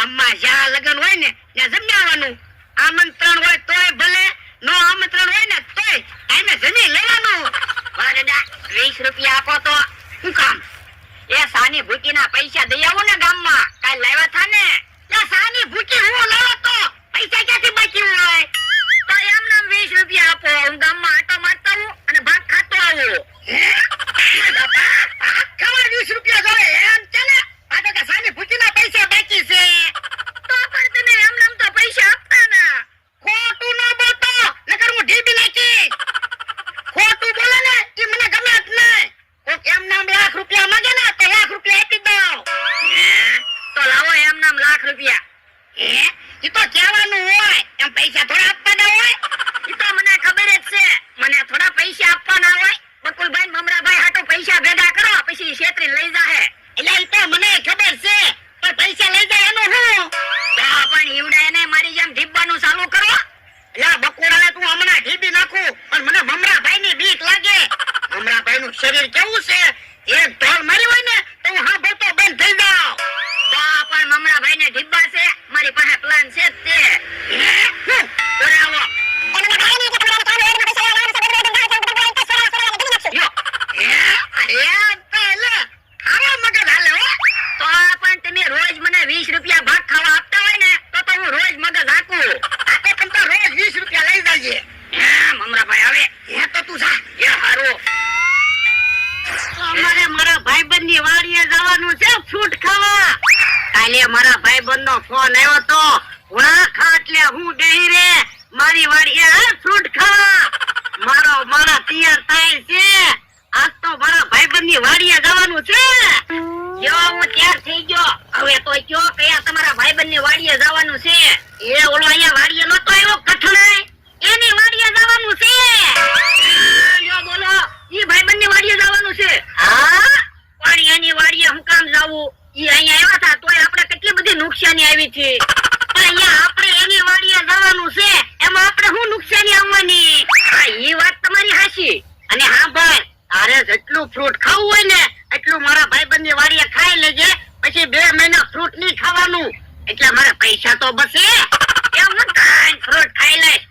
ગામમાં જ્યાં લગન હોય ને ત્યાં જમ્યાવાનું. આમંત્રણ હોય તોય ભલે, નો આમંત્રણ હોય ને તોય ટાઈમે જમી લેવાનું. વાહ દાદા, 20 રૂપિયા આપો તો. શું કામ? એ સાની ભૂકીના પૈસા દઈ આવો ને ગામમાં. કાલ લાવ્યા થા ને. એ સાની ભૂકી હું લાવો તો પૈસા ક્યાંથી બાકી હોય? તો એમ નામ 20 રૂપિયા આપો, હું ગામમાં આટો મારતો આવું અને ભાગ ખાતો આવું. બાપા, ખાવા 20 રૂપિયા જોવે એમ છે ને? આ તો કે સાની ભૂકીના પૈસા બાકી છે. તો પણ તમે એમ નામ તો પૈસા આપતા ના. ખોટું ન બોલતો, નકર હું ઢીબી નાખી. ખોટું બોલે ને એ મને ગમે જ નહીં. કોક એમ નામ લાખ રૂપિયા માંગે ને તો લાખ રૂપિયા આપી દઉં. તો લાવો એમ નામ લાખ રૂપિયા. એ તો કહેવાનું હોય, એમ પૈસા થોડા આપવાના હોય. એ તો મને ખબર જ છે, મને થોડા પૈસા આપવાના હોય. બકુલભાઈ મમરાભાઈ હાટો પૈસા ભેગા કરો પછી છેતરી લઈ જાહે. એટલે એ તો મને ખબર છે, પણ પૈસા લઈ જાય એનું શું? તો પણ ઈવડા એને મારી જેમ ઢીબવાનું ચાલુ કરો. એટલે બકુડાને તું હમણાં ઢીબી નાખું, પણ મને મમરાભાઈની બીક લાગે. મમરાભાઈનું શરીર કેવું છે, એક ઢોલ મારી હોય ને તો હું હા બોલતો બંધ થઈ જાઉં. તો પણ મમરાભાઈને ઢીબા છે, મારી પાસે પ્લાન છે જ તે. બોલાવો. રોજ મને 20 રૂપિયા ભાગ ખાવા આપતા હોય ને તો હું રોજ મગજ હાકું. આ તો તમ તો રોજ 20 રૂપિયા લઈ જાજે. મમરાભાઈ આવે હે તો તું જા. એ હારું. અમારે મારા ભાઈબંધની વાડીએ જવાનું છે ફ્રૂટ ખાવા. કાલે મારા ભાઈબંધનો ફોન આવ્યો તો, "વાહ ખાટલે હું બેહી રે મારી વાડીએ ફ્રૂટ ખાવા." મારા તૈયાર થાય છે. આજ તો મારા ભાઈબંધની વાડીએ જવાનું છે. જો હું તૈયાર થઈ ગયો. હવે તો કયો કયા તમારા ભાઈબંધની વાડીએ જવાનું છે? એ ઓલો અહીંયા વાડીએ નતો આવ્યો કઠણાઈ, એની વાડીએ જવાનું છે. લ્યો બોલો, ઈ ભાઈબંધની વાડીએ જવાનું છે. હા, પણ એની વાડીએ હું કામ જાવું? ઈ અહીંયા આવ્યા હતા તોય આપણે કેટલી બધી નુકસાની આવી છે. પણ અહીંયા આપણે એની વાડીએ જવાનું છે, એમાં આપણે શું નુકસાની આવવાની? હા, ઈ વાત તમારી હાચી. અને હા ભાઈ, તારે જેટલું ફ્રૂટ ખાવું હોય ને એટલું મારા ભાઈબંધની વાડીએ ખાઈ લેજે. પછી 2 મહિના ફ્રૂટ નહીં ખાવાનું, એટલે મારા પૈસા તો બસે. એમ હું કાંઈ ફ્રૂટ ખાઈ લઈશ.